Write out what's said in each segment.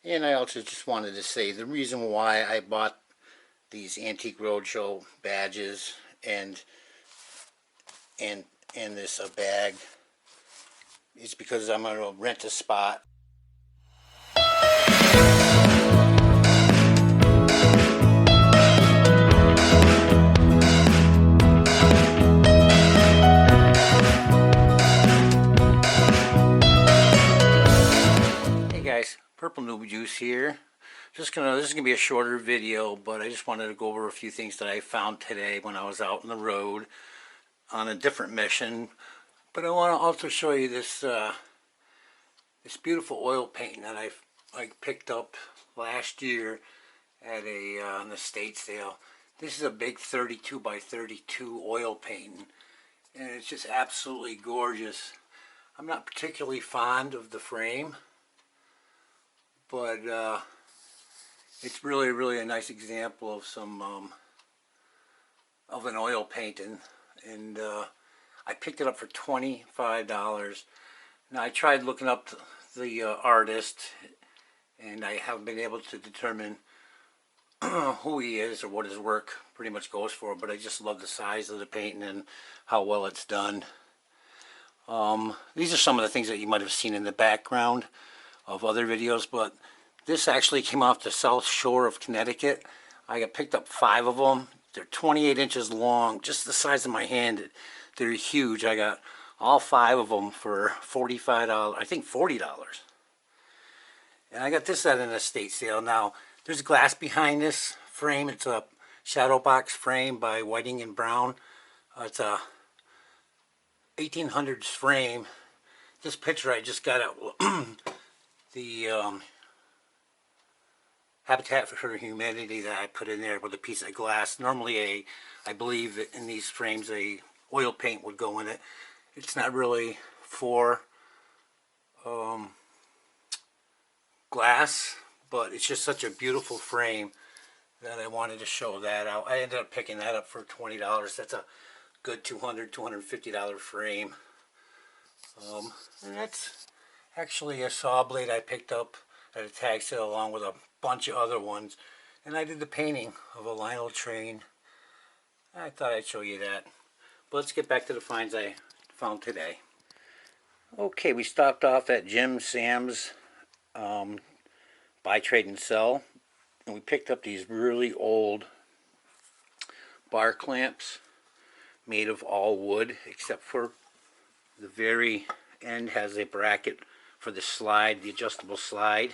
And I also just wanted to say the reason why I bought these Antique Roadshow badges and and and this bag is because I'm going to rent a spot. Hey guys, Purple Noob Juice here. This is gonna be a shorter video, but I just wanted to go over a few things that I found today when I was out on the road on a different mission. But I want to also show you this beautiful oil painting that I picked up last year at an estate sale. This is a big 32 by 32 oil painting, and it's just absolutely gorgeous. I'm not particularly fond of the frame, but it's really a nice example of some of an oil painting, and I picked it up for $25. Now I tried looking up the artist, and I haven't been able to determine who he is or what his work pretty much goes for, but I just love the size of the painting and how well it's done. These are some of the things that you might have seen in the background of other videos, but this actually came off the South Shore of Connecticut. I got picked up 5 of them. They're 28 inches long, just the size of my hand. They're huge. I got all 5 of them for $45, I think $40. And I got this at an estate sale. Now, there's glass behind this frame. It's a shadow box frame by Whiting and Brown. It's a 1800s frame. This picture I just got at the Habitat for Humanity that I put in there with a piece of glass. Normally I believe that in these frames a oil paint would go in it. It's not really for glass, but it's just such a beautiful frame that I wanted to show that out. I ended up picking that up for $20. That's a good $250 frame. And that's actually a saw blade I picked up at a tag sale along with a bunch of other ones. And I did the painting of a Lionel train. I thought I'd show you that. But let's get back to the finds I found today. Okay, we stopped off at Jim Sam's Buy, Trade, and Sell. And we picked up these really old bar clamps made of all wood, except for the very end has a bracket for the slide, the adjustable slide.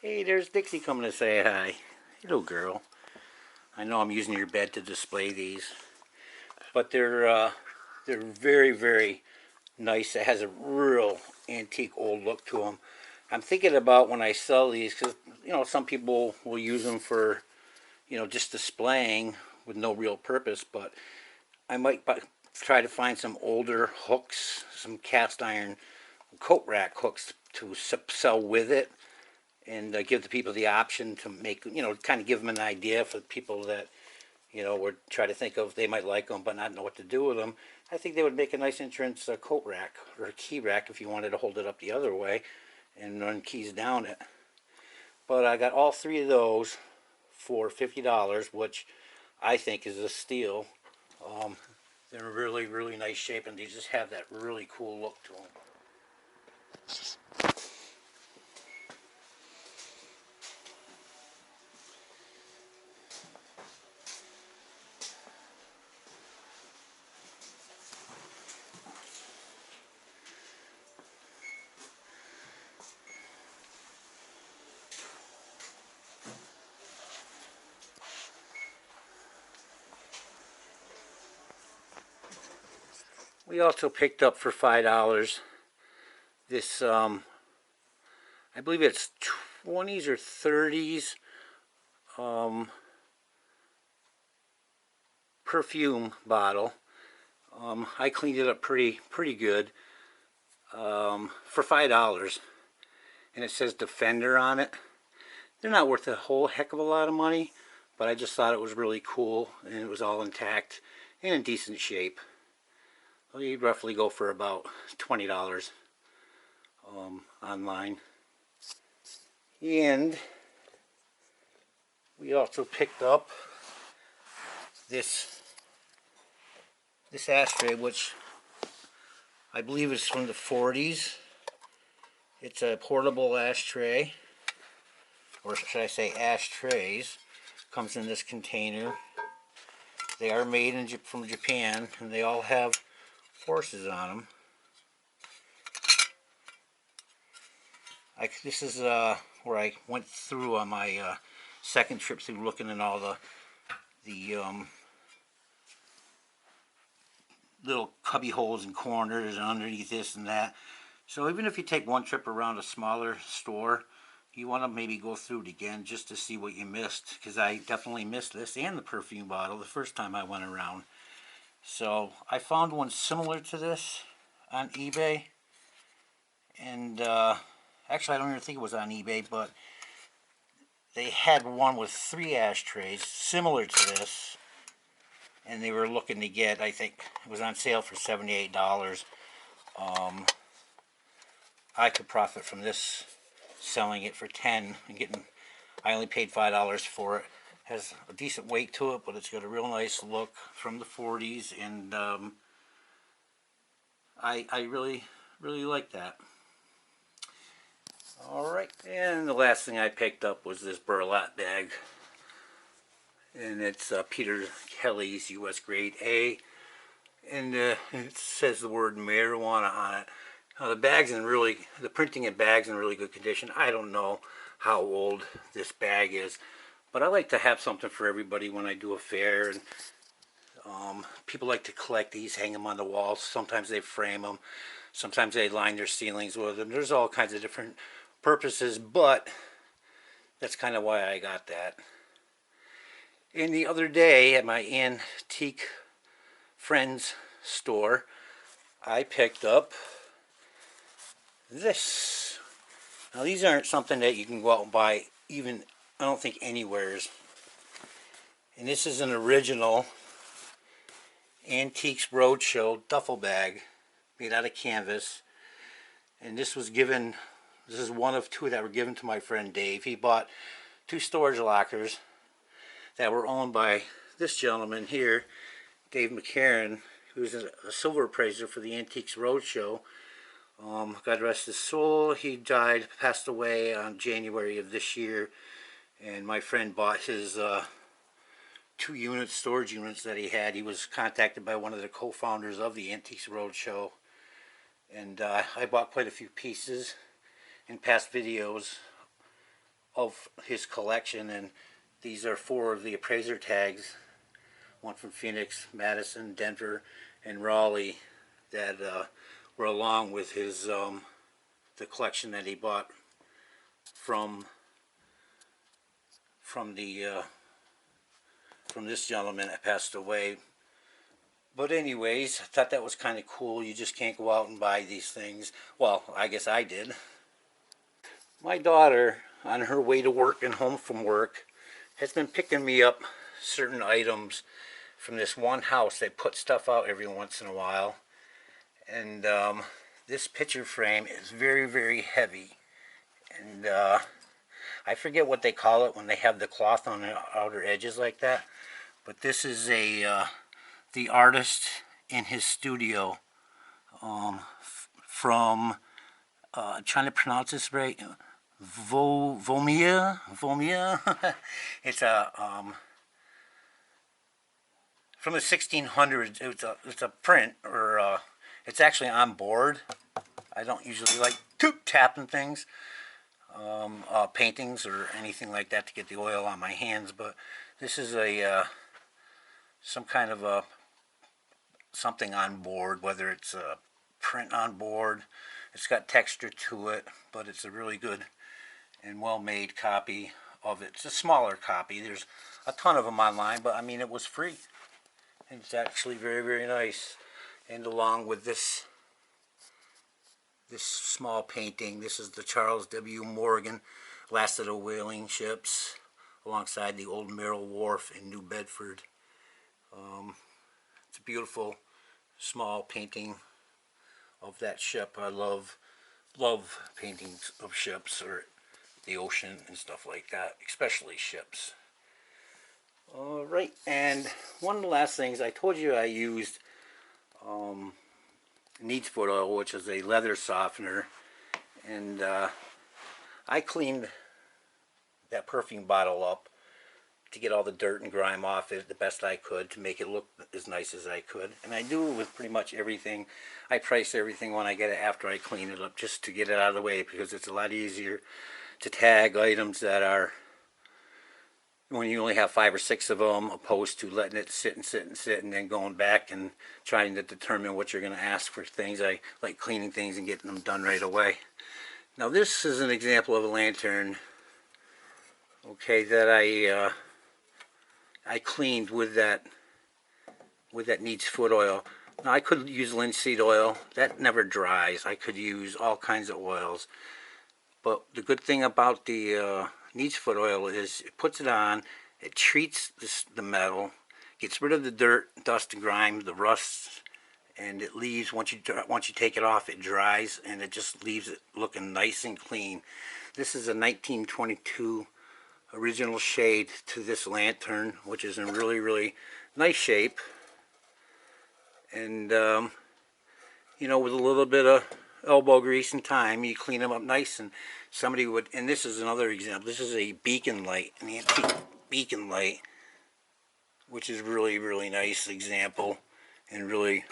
Hey, there's Dixie coming to say hi. Hello, girl. I know I'm using your bed to display these, but they're very nice. It has a real antique old look to them. I'm thinking about when I sell these, because some people will use them for just displaying with no real purpose, but I might try to find some older hooks, some cast iron coat rack hooks to sell with it, and give the people the option to make, kind of give them an idea for people that, would try to think of they might like them but not know what to do with them. I think they would make a nice entrance coat rack or a key rack if you wanted to hold it up the other way and run keys down it. But I got all 3 of those for $50, which I think is a steal. They're really nice shape, and they just have that really cool look to them. We also picked up for $5 this, I believe it's 20s or 30s perfume bottle. I cleaned it up pretty good for $5, and it says Defender on it. They're not worth a whole heck of a lot of money, but I just thought it was really cool, and it was all intact and in decent shape. Well, you'd roughly go for about $20 online. And we also picked up this ashtray, which I believe is from the 40s. It's a portable ashtray, or should I say ashtrays. Comes in this container. They are made from Japan, and they all have horses on them. This is where I went through on my second trip through, looking at all the little cubby holes and corners and underneath this and that. So even if you take one trip around a smaller store, you want to maybe go through it again just to see what you missed, because I definitely missed this and the perfume bottle the first time I went around. So I found one similar to this on eBay, and actually I don't even think it was on eBay, but they had one with 3 ashtrays similar to this, and they were looking to get, I think it was on sale for $78. I could profit from this, selling it for $10 and getting, I only paid $5 for it. Has a decent weight to it, but it's got a real nice look from the 40s, and I really like that. Alright, and the last thing I picked up was this burlap bag, and it's Peter Kelly's US Grade A, and it says the word marijuana on it. The printing and bag's in really good condition. I don't know how old this bag is, but I like to have something for everybody when I do a fair, and people like to collect these, hang them on the walls. Sometimes they frame them, sometimes they line their ceilings with them. There's all kinds of different purposes, but that's kind of why I got that. And the other day at my antique friend's store, I picked up this. Now these aren't something that you can go out and buy, even, I don't think, anywheres. And this is an original Antiques Roadshow duffel bag made out of canvas. And this was given, this is one of 2 that were given to my friend Dave. He bought 2 storage lockers that were owned by this gentleman here, Dave McCarran, who's a silver appraiser for the Antiques Roadshow. God rest his soul. He died, passed away on January of this year, and my friend bought his 2 storage units that he had. He was contacted by one of the co-founders of the Antiques Roadshow, and I bought quite a few pieces in past videos of his collection, and these are 4 of the appraiser tags, one from Phoenix, Madison, Denver, and Raleigh, that were along with his the collection that he bought from this gentleman that passed away. But anyways, I thought that was kind of cool. You just can't go out and buy these things. Well, I guess I did. My daughter, on her way to work and home from work, has been picking me up certain items from this one house. They put stuff out every once in a while, and this picture frame is very heavy, and I forget what they call it when they have the cloth on the outer edges like that, but this is the artist in his studio, from trying to pronounce this right, Vomia. It's a from the 1600s. It's a print, or it's actually on board. I don't usually like tapping things, paintings or anything like that, to get the oil on my hands, but this is a some kind of a something on board, whether it's a print on board. It's got texture to it, but it's a really good and well-made copy of it. It's a smaller copy. There's a ton of them online, but I mean, it was free, and it's actually very nice. And along with this small painting, this is the Charles W. Morgan Last of the Whaling Ships, alongside the old Merrill Wharf in New Bedford. It's a beautiful small painting of that ship. I love paintings of ships, or the ocean and stuff like that, especially ships. Alright, and one of the last things, I told you I used neat's foot oil, which is a leather softener, and I cleaned that perfume bottle up to get all the dirt and grime off it the best I could to make it look as nice as I could. And I do it with pretty much everything. I price everything when I get it after I clean it up, just to get it out of the way, because it's a lot easier to tag items that are, when you only have 5 or 6 of them, opposed to letting it sit and sit and sit and then going back and trying to determine what you're going to ask for things. I like cleaning things and getting them done right away. Now this is an example of a lantern, okay, that I cleaned with that neat's foot oil. Now I could use linseed oil, that never dries. I could use all kinds of oils, but the good thing about the neat's foot oil is it puts it on, it treats the metal, gets rid of the dirt, dust, and grime, the rust, and it leaves, once you take it off, it dries, and it just leaves it looking nice and clean. This is a 1922 original shade to this lantern, which is in really, really nice shape. And you know, with a little bit of elbow grease and time, you clean them up nice. And somebody would, and this is another example, this is a beacon light, an antique beacon light, which is really, really nice example, and really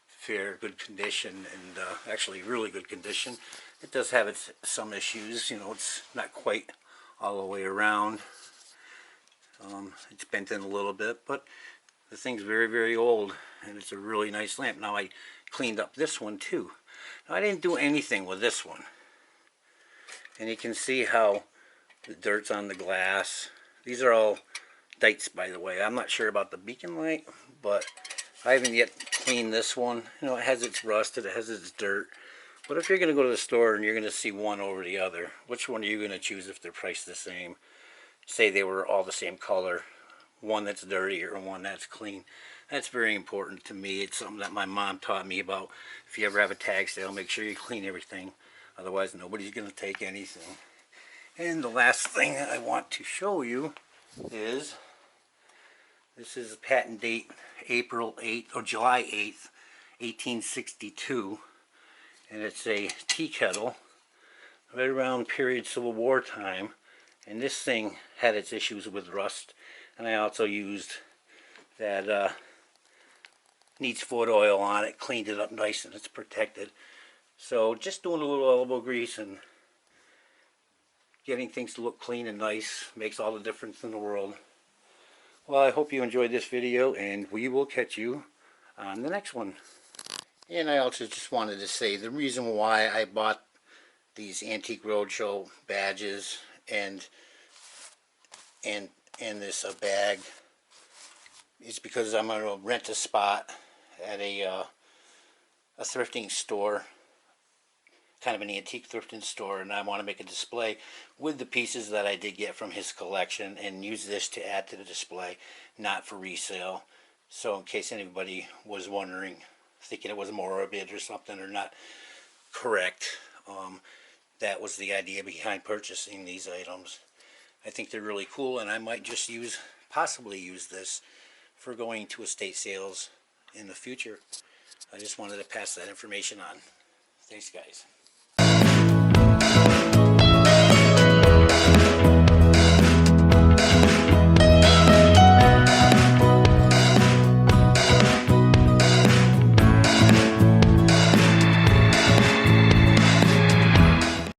fair, good condition, and actually really good condition. It does have some issues, you know, it's not quite all the way around. It's bent in a little bit, but the thing's very, very old, and it's a really nice lamp. Now I cleaned up this one too. Now I didn't do anything with this one, and you can see how the dirt's on the glass. These are all dates, by the way. I'm not sure about the beacon light, but I haven't yet cleaned this one. You know, it has its rust, it has its dirt. But if you're going to go to the store and you're going to see one over the other, which one are you going to choose if they're priced the same? Say they were all the same color, one that's dirty or one that's clean. That's very important to me. It's something that my mom taught me about. If you ever have a tag sale, make sure you clean everything. Otherwise, nobody's going to take anything. And the last thing I want to show you is, this is a patent date, April 8th or July 8th, 1862. And it's a tea kettle, right around period Civil War time. And this thing had its issues with rust. And I also used that neat's foot oil on it, cleaned it up nice, and it's protected. So just doing a little elbow grease and getting things to look clean and nice makes all the difference in the world. Well, I hope you enjoyed this video, and we will catch you on the next one. And I also just wanted to say the reason why I bought these Antique Roadshow badges and this bag is because I'm going to rent a spot at a thrifting store, kind of an antique thrifting store, and I want to make a display with the pieces that I did get from his collection and use this to add to the display, not for resale. So in case anybody was wondering, thinking it was morbid or something, or not correct, that was the idea behind purchasing these items. I think they're really cool, and I might just possibly use this for going to estate sales in the future. I just wanted to pass that information on. Thanks, guys.